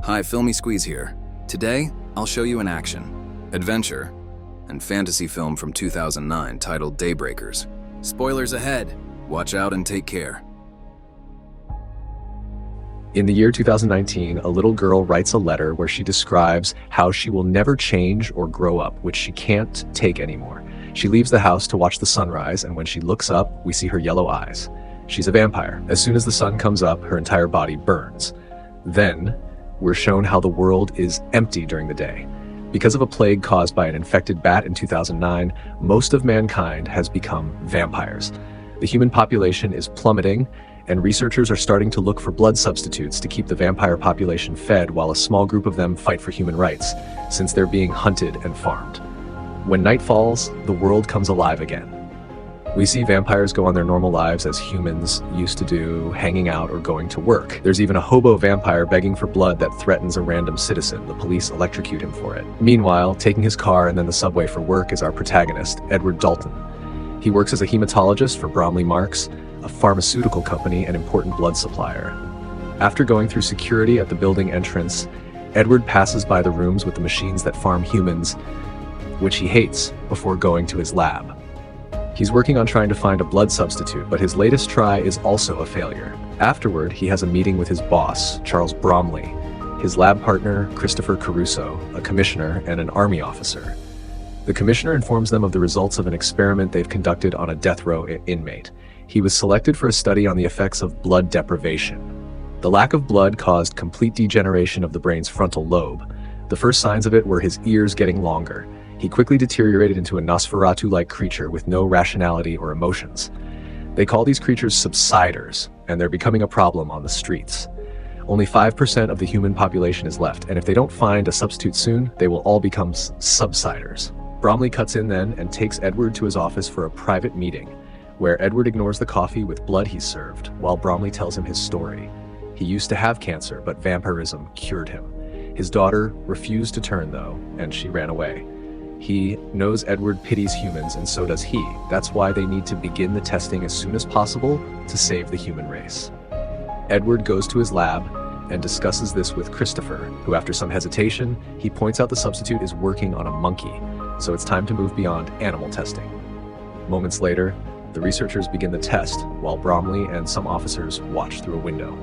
Hi, Filmy Squeeze here. Today, I'll show you an action, adventure, and fantasy film from 2009 titled Daybreakers. Spoilers ahead. Watch out and take care. In the year 2019, a little girl writes a letter where she describes how she will never change or grow up, which she can't take anymore. She leaves the house to watch the sunrise, and when she looks up, we see her yellow eyes. She's a vampire. As soon as the sun comes up, her entire body burns. Then, we're shown how the world is empty during the day. Because of a plague caused by an infected bat in 2009, most of mankind has become vampires. The human population is plummeting, and researchers are starting to look for blood substitutes to keep the vampire population fed while a small group of them fight for human rights, since they're being hunted and farmed. When night falls, the world comes alive again. We see vampires go on their normal lives as humans used to do, hanging out or going to work. There's even a hobo vampire begging for blood that threatens a random citizen. The police electrocute him for it. Meanwhile, taking his car and then the subway for work is our protagonist, Edward Dalton. He works as a hematologist for Bromley Marks, a pharmaceutical company and important blood supplier. After going through security at the building entrance, Edward passes by the rooms with the machines that farm humans, which he hates, before going to his lab. He's working on trying to find a blood substitute, but his latest try is also a failure. Afterward, he has a meeting with his boss, Charles Bromley, his lab partner, Christopher Caruso, a commissioner and an army officer. The commissioner informs them of the results of an experiment they've conducted on a death row inmate. He was selected for a study on the effects of blood deprivation. The lack of blood caused complete degeneration of the brain's frontal lobe. The first signs of it were his ears getting longer. He quickly deteriorated into a Nosferatu-like creature with no rationality or emotions. They call these creatures subsiders, and they're becoming a problem on the streets. Only 5% of the human population is left, and if they don't find a substitute soon, they will all become subsiders. Bromley cuts in then and takes Edward to his office for a private meeting, where Edward ignores the coffee with blood he served, while Bromley tells him his story. He used to have cancer, but vampirism cured him. His daughter refused to turn, though, and she ran away. He knows Edward pities humans, and so does he. That's why they need to begin the testing as soon as possible to save the human race. Edward goes to his lab and discusses this with Christopher, who after some hesitation, he points out the substitute is working on a monkey, so it's time to move beyond animal testing. Moments later, the researchers begin the test, while Bromley and some officers watch through a window.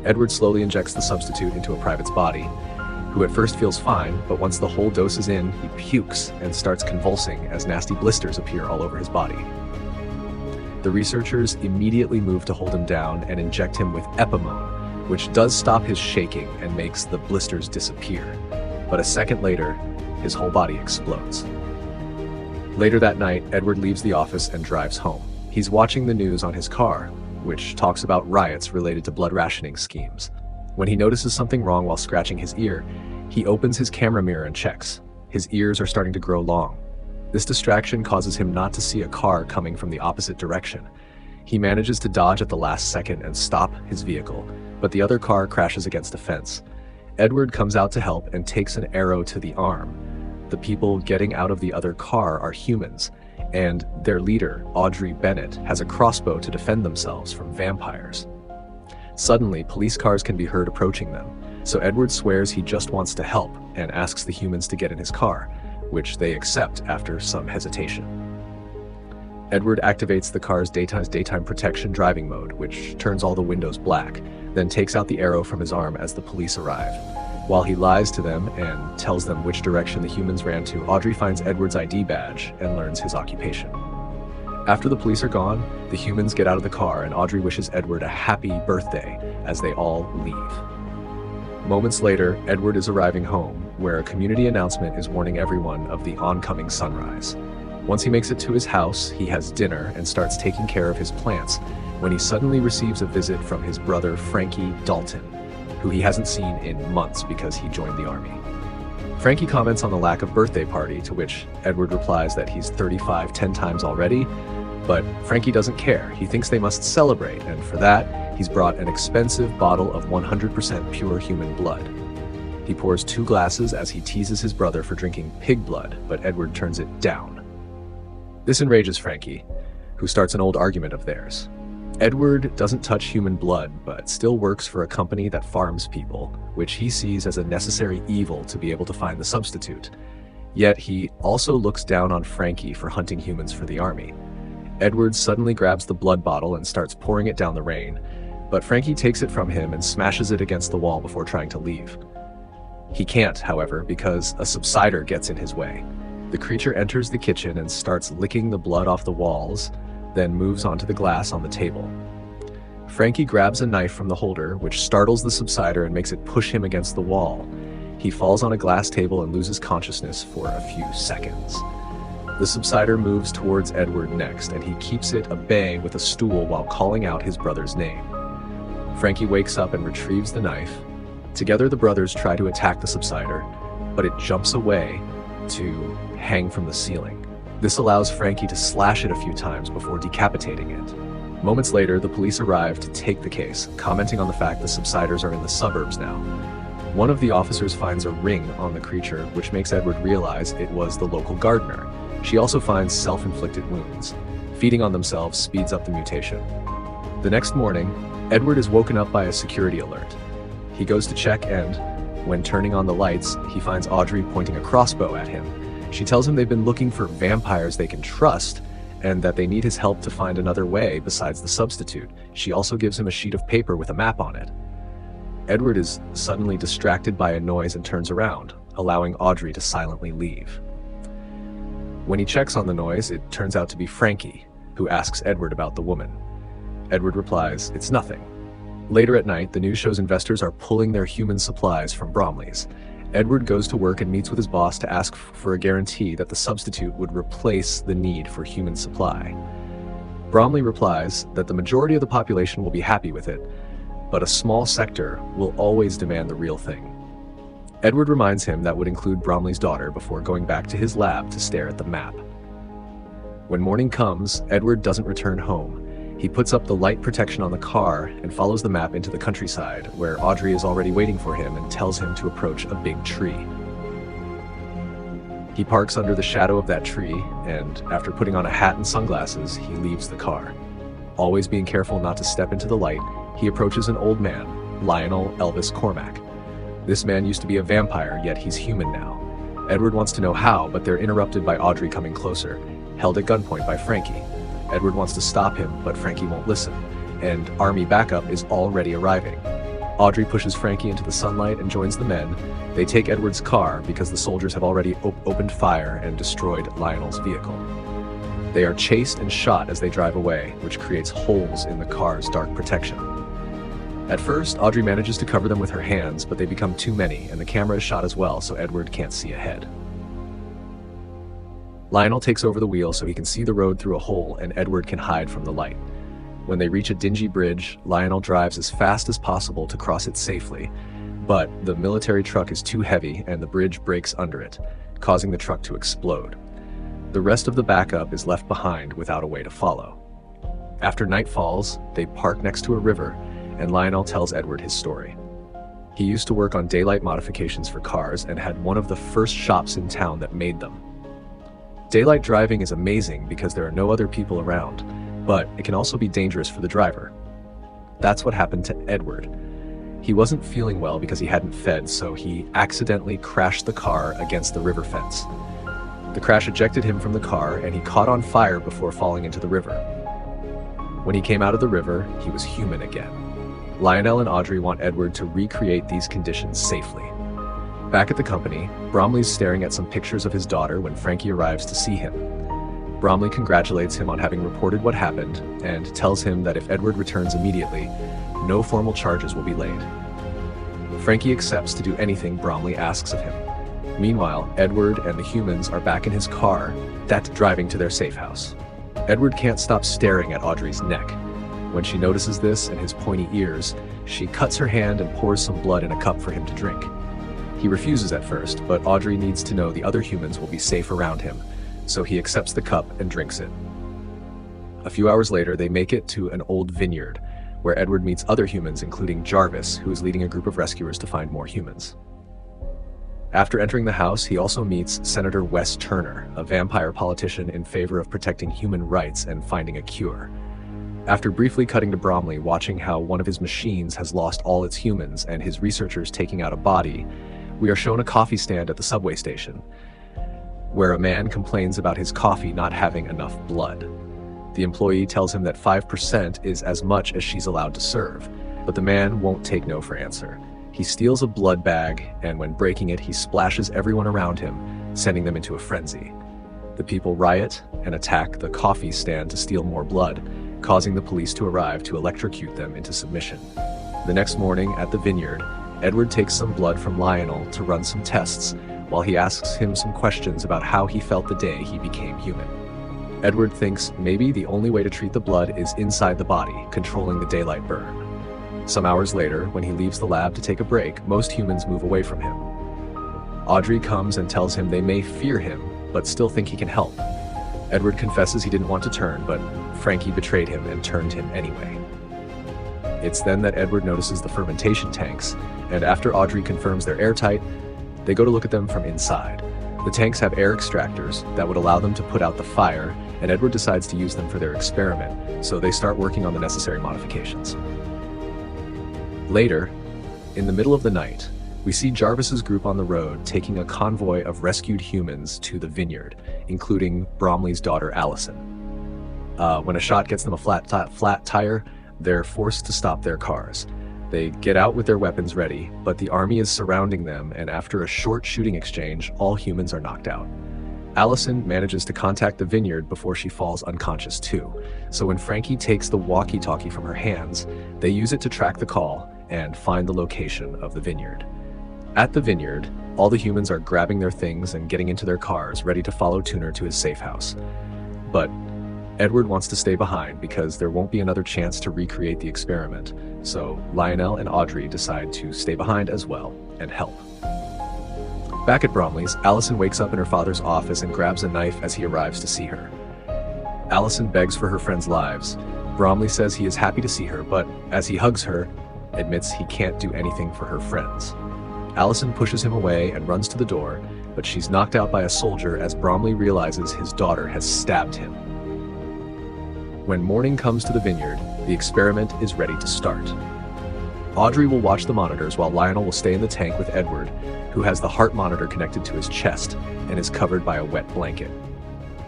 Edward slowly injects the substitute into a private's body, who at first feels fine, but once the whole dose is in, he pukes and starts convulsing as nasty blisters appear all over his body. The researchers immediately move to hold him down and inject him with Epimone, which does stop his shaking and makes the blisters disappear. But a second later, his whole body explodes. Later that night, Edward leaves the office and drives home. He's watching the news on his car, which talks about riots related to blood rationing schemes. When he notices something wrong while scratching his ear, he opens his camera mirror and checks. His ears are starting to grow long. This distraction causes him not to see a car coming from the opposite direction. He manages to dodge at the last second and stop his vehicle, but the other car crashes against a fence. Edward comes out to help and takes an arrow to the arm. The people getting out of the other car are humans, and their leader, Audrey Bennett, has a crossbow to defend themselves from vampires. Suddenly, police cars can be heard approaching them, so Edward swears he just wants to help and asks the humans to get in his car, which they accept after some hesitation. Edward activates the car's daytime protection driving mode, which turns all the windows black, then takes out the arrow from his arm as the police arrive. While he lies to them and tells them which direction the humans ran to, Audrey finds Edward's ID badge and learns his occupation. After the police are gone, the humans get out of the car and Audrey wishes Edward a happy birthday as they all leave. Moments later, Edward is arriving home, where a community announcement is warning everyone of the oncoming sunrise. Once he makes it to his house, he has dinner and starts taking care of his plants, when he suddenly receives a visit from his brother Frankie Dalton, who he hasn't seen in months because he joined the army. Frankie comments on the lack of birthday party, to which Edward replies that he's 35 10 times already, but Frankie doesn't care. He thinks they must celebrate, and for that, he's brought an expensive bottle of 100% pure human blood. He pours 2 glasses as he teases his brother for drinking pig blood, but Edward turns it down. This enrages Frankie, who starts an old argument of theirs. Edward doesn't touch human blood, but still works for a company that farms people, which he sees as a necessary evil to be able to find the substitute. Yet he also looks down on Frankie for hunting humans for the army. Edward suddenly grabs the blood bottle and starts pouring it down the rain, but Frankie takes it from him and smashes it against the wall before trying to leave. He can't, however, because a subsider gets in his way. The creature enters the kitchen and starts licking the blood off the walls, then moves onto the glass on the table. Frankie grabs a knife from the holder, which startles the subsider and makes it push him against the wall. He falls on a glass table and loses consciousness for a few seconds. The subsider moves towards Edward next, and he keeps it at bay with a stool while calling out his brother's name. Frankie wakes up and retrieves the knife. Together, the brothers try to attack the subsider, but it jumps away to hang from the ceiling. This allows Frankie to slash it a few times before decapitating it. Moments later, the police arrive to take the case, commenting on the fact the subsiders are in the suburbs now. One of the officers finds a ring on the creature, which makes Edward realize it was the local gardener. She also finds self-inflicted wounds. Feeding on themselves speeds up the mutation. The next morning, Edward is woken up by a security alert. He goes to check and, when turning on the lights, he finds Audrey pointing a crossbow at him. She tells him they've been looking for vampires they can trust, and that they need his help to find another way besides the substitute. She also gives him a sheet of paper with a map on it. Edward is suddenly distracted by a noise and turns around, allowing Audrey to silently leave. When he checks on the noise, it turns out to be Frankie, who asks Edward about the woman. Edward replies, "It's nothing." Later at night, the news shows investors are pulling their human supplies from Bromley's. Edward goes to work and meets with his boss to ask for a guarantee that the substitute would replace the need for human supply. Bromley replies that the majority of the population will be happy with it, but a small sector will always demand the real thing. Edward reminds him that would include Bromley's daughter before going back to his lab to stare at the map. When morning comes, Edward doesn't return home. He puts up the light protection on the car and follows the map into the countryside, where Audrey is already waiting for him and tells him to approach a big tree. He parks under the shadow of that tree, and after putting on a hat and sunglasses, he leaves the car. Always being careful not to step into the light, he approaches an old man, Lionel Elvis Cormack. This man used to be a vampire, yet he's human now. Edward wants to know how, but they're interrupted by Audrey coming closer, held at gunpoint by Frankie. Edward wants to stop him, but Frankie won't listen, and army backup is already arriving. Audrey pushes Frankie into the sunlight and joins the men. They take Edward's car because the soldiers have already opened fire and destroyed Lionel's vehicle. They are chased and shot as they drive away, which creates holes in the car's dark protection. At first, Audrey manages to cover them with her hands, but they become too many, and the camera is shot as well, so Edward can't see ahead. Lionel takes over the wheel so he can see the road through a hole, and Edward can hide from the light. When they reach a dingy bridge, Lionel drives as fast as possible to cross it safely, but the military truck is too heavy and the bridge breaks under it, causing the truck to explode. The rest of the backup is left behind without a way to follow. After night falls, they park next to a river, and Lionel tells Edward his story. He used to work on daylight modifications for cars and had one of the first shops in town that made them. Daylight driving is amazing because there are no other people around, but it can also be dangerous for the driver. That's what happened to Edward. He wasn't feeling well because he hadn't fed, so he accidentally crashed the car against the river fence. The crash ejected him from the car, and he caught on fire before falling into the river. When he came out of the river, he was human again. Lionel and Audrey want Edward to recreate these conditions safely. Back at the company, Bromley's staring at some pictures of his daughter when Frankie arrives to see him. Bromley congratulates him on having reported what happened and tells him that if Edward returns immediately, no formal charges will be laid. Frankie accepts to do anything Bromley asks of him. Meanwhile, Edward and the humans are back in his car, that's driving to their safe house. Edward can't stop staring at Audrey's neck. When she notices this and his pointy ears, she cuts her hand and pours some blood in a cup for him to drink. He refuses at first, but Audrey needs to know the other humans will be safe around him, so he accepts the cup and drinks it. A few hours later, they make it to an old vineyard, where Edward meets other humans, including Jarvis, who is leading a group of rescuers to find more humans. After entering the house, he also meets Senator Wes Turner, a vampire politician in favor of protecting human rights and finding a cure. After briefly cutting to Bromley watching how one of his machines has lost all its humans and his researchers taking out a body, we are shown a coffee stand at the subway station, where a man complains about his coffee not having enough blood. The employee tells him that 5% is as much as she's allowed to serve, but the man won't take no for answer. He steals a blood bag, and when breaking it, he splashes everyone around him, sending them into a frenzy. The people riot and attack the coffee stand to steal more blood, causing the police to arrive to electrocute them into submission. The next morning at the vineyard, Edward takes some blood from Lionel to run some tests, while he asks him some questions about how he felt the day he became human. Edward thinks maybe the only way to treat the blood is inside the body, controlling the daylight burn. Some hours later, when he leaves the lab to take a break, most humans move away from him. Audrey comes and tells him they may fear him, but still think he can help. Edward confesses he didn't want to turn, but Frankie betrayed him and turned him anyway. It's then that Edward notices the fermentation tanks, and after Audrey confirms they're airtight, they go to look at them from inside. The tanks have air extractors that would allow them to put out the fire, and Edward decides to use them for their experiment, so they start working on the necessary modifications. Later, in the middle of the night, we see Jarvis's group on the road taking a convoy of rescued humans to the vineyard, including Bromley's daughter Allison. When a shot gets them a flat tire, they're forced to stop their cars. They get out with their weapons ready, but the army is surrounding them, and after a short shooting exchange, all humans are knocked out. Allison manages to contact the vineyard before she falls unconscious too, so when Frankie takes the walkie-talkie from her hands, they use it to track the call and find the location of the vineyard. At the vineyard, all the humans are grabbing their things and getting into their cars, ready to follow Tuner to his safe house. But Edward wants to stay behind because there won't be another chance to recreate the experiment, so Lionel and Audrey decide to stay behind as well and help. Back at Bromley's, Allison wakes up in her father's office and grabs a knife as he arrives to see her. Allison begs for her friends' lives. Bromley says he is happy to see her, but as he hugs her, admits he can't do anything for her friends. Allison pushes him away and runs to the door, but she's knocked out by a soldier as Bromley realizes his daughter has stabbed him. When morning comes to the vineyard, the experiment is ready to start. Audrey will watch the monitors while Lionel will stay in the tank with Edward, who has the heart monitor connected to his chest and is covered by a wet blanket.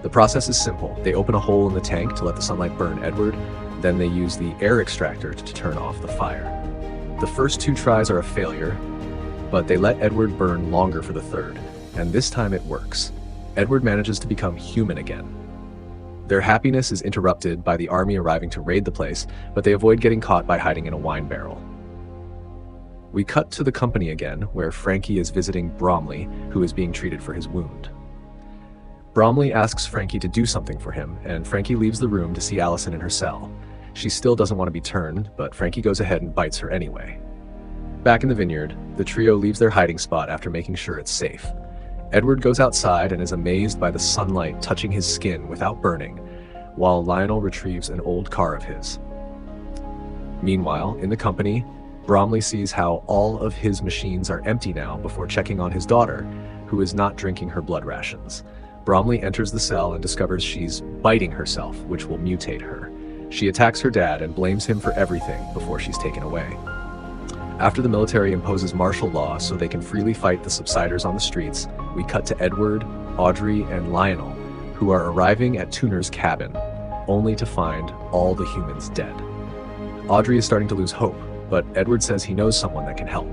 The process is simple. They open a hole in the tank to let the sunlight burn Edward, then they use the air extractor to turn off the fire. The first two tries are a failure, but they let Edward burn longer for the third, and this time it works. Edward manages to become human again. Their happiness is interrupted by the army arriving to raid the place, but they avoid getting caught by hiding in a wine barrel. We cut to the company again, where Frankie is visiting Bromley, who is being treated for his wound. Bromley asks Frankie to do something for him, and Frankie leaves the room to see Allison in her cell. She still doesn't want to be turned, but Frankie goes ahead and bites her anyway. Back in the vineyard, the trio leaves their hiding spot after making sure it's safe. Edward goes outside and is amazed by the sunlight touching his skin without burning, while Lionel retrieves an old car of his. Meanwhile, in the company, Bromley sees how all of his machines are empty now before checking on his daughter, who is not drinking her blood rations. Bromley enters the cell and discovers she's biting herself, which will mutate her. She attacks her dad and blames him for everything before she's taken away. After the military imposes martial law so they can freely fight the subsiders on the streets, we cut to Edward, Audrey, and Lionel, who are arriving at Tuner's cabin, only to find all the humans dead. Audrey is starting to lose hope, but Edward says he knows someone that can help.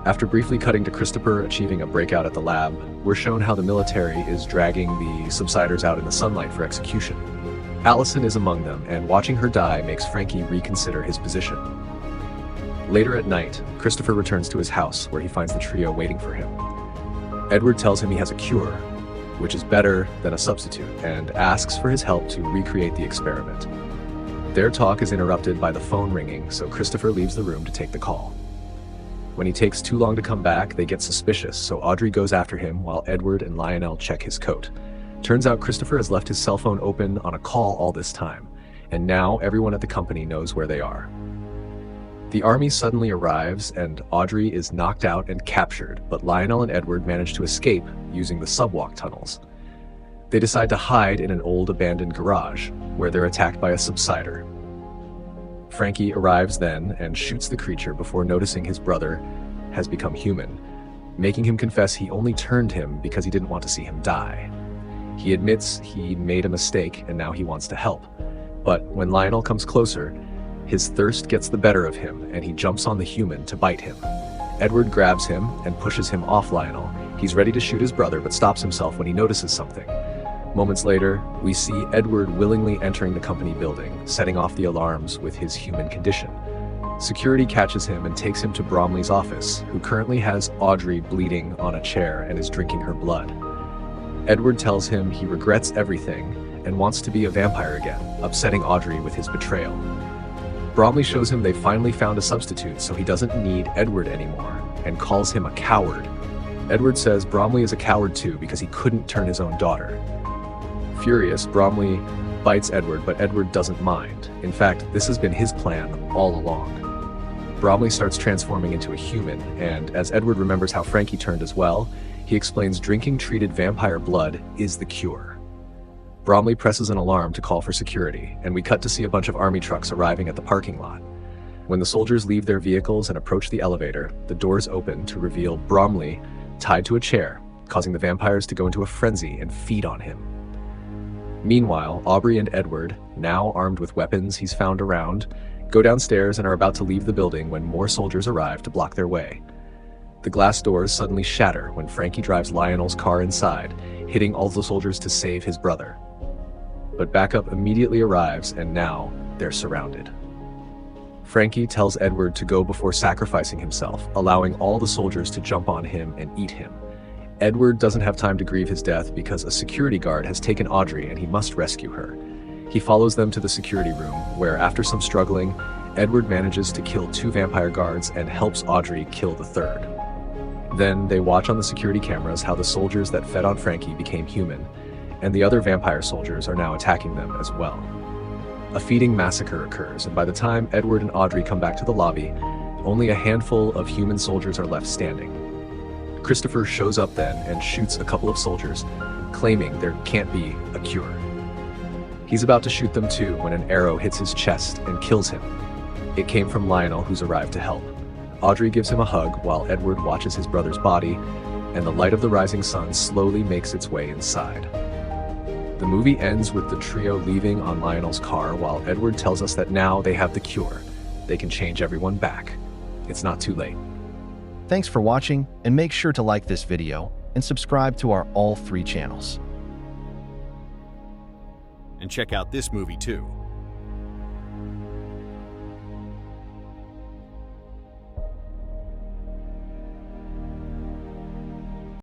After briefly cutting to Christopher achieving a breakout at the lab, we're shown how the military is dragging the subsiders out in the sunlight for execution. Allison is among them, and watching her die makes Frankie reconsider his position. Later at night, Christopher returns to his house, where he finds the trio waiting for him. Edward tells him he has a cure, which is better than a substitute, and asks for his help to recreate the experiment. Their talk is interrupted by the phone ringing, so Christopher leaves the room to take the call. When he takes too long to come back, they get suspicious, so Audrey goes after him while Edward and Lionel check his coat. Turns out Christopher has left his cell phone open on a call all this time, and now everyone at the company knows where they are. The army suddenly arrives, and Audrey is knocked out and captured, but Lionel and Edward manage to escape using the subwalk tunnels. They decide to hide in an old abandoned garage, where they're attacked by a subsider. Frankie arrives then and shoots the creature before noticing his brother has become human, making him confess he only turned him because he didn't want to see him die. He admits he made a mistake and now he wants to help. But when Lionel comes closer, his thirst gets the better of him and he jumps on the human to bite him. Edward grabs him and pushes him off Lionel. He's ready to shoot his brother but stops himself when he notices something. Moments later, we see Edward willingly entering the company building, setting off the alarms with his human condition. Security catches him and takes him to Bromley's office, who currently has Audrey bleeding on a chair and is drinking her blood. Edward tells him he regrets everything and wants to be a vampire again, upsetting Audrey with his betrayal. Bromley shows him they finally found a substitute, so he doesn't need Edward anymore, and calls him a coward. Edward says Bromley is a coward too because he couldn't turn his own daughter. Furious, Bromley bites Edward, but Edward doesn't mind. In fact, this has been his plan all along. Bromley starts transforming into a human, and as Edward remembers how Frankie turned as well, he explains drinking treated vampire blood is the cure. Bromley presses an alarm to call for security, and we cut to see a bunch of army trucks arriving at the parking lot. When the soldiers leave their vehicles and approach the elevator, the doors open to reveal Bromley tied to a chair, causing the vampires to go into a frenzy and feed on him. Meanwhile, Aubrey and Edward, now armed with weapons he's found around, go downstairs and are about to leave the building when more soldiers arrive to block their way. The glass doors suddenly shatter when Frankie drives Lionel's car inside, hitting all the soldiers to save his brother. But backup immediately arrives and now they're surrounded. Frankie tells Edward to go before sacrificing himself, allowing all the soldiers to jump on him and eat him. Edward doesn't have time to grieve his death because a security guard has taken Audrey and he must rescue her. He follows them to the security room, where after some struggling, Edward manages to kill 2 vampire guards and helps Audrey kill the 3rd. Then they watch on the security cameras how the soldiers that fed on Frankie became human, and the other vampire soldiers are now attacking them as well. A feeding massacre occurs, and by the time Edward and Audrey come back to the lobby, only a handful of human soldiers are left standing. Christopher shows up then and shoots a couple of soldiers, claiming there can't be a cure. He's about to shoot them too when an arrow hits his chest and kills him. It came from Lionel, who's arrived to help. Audrey gives him a hug while Edward watches his brother's body, and the light of the rising sun slowly makes its way inside. The movie ends with the trio leaving on Lionel's car while Edward tells us that now they have the cure. They can change everyone back. It's not too late. Thanks for watching, and make sure to like this video and subscribe to our all 3 channels. And check out this movie too.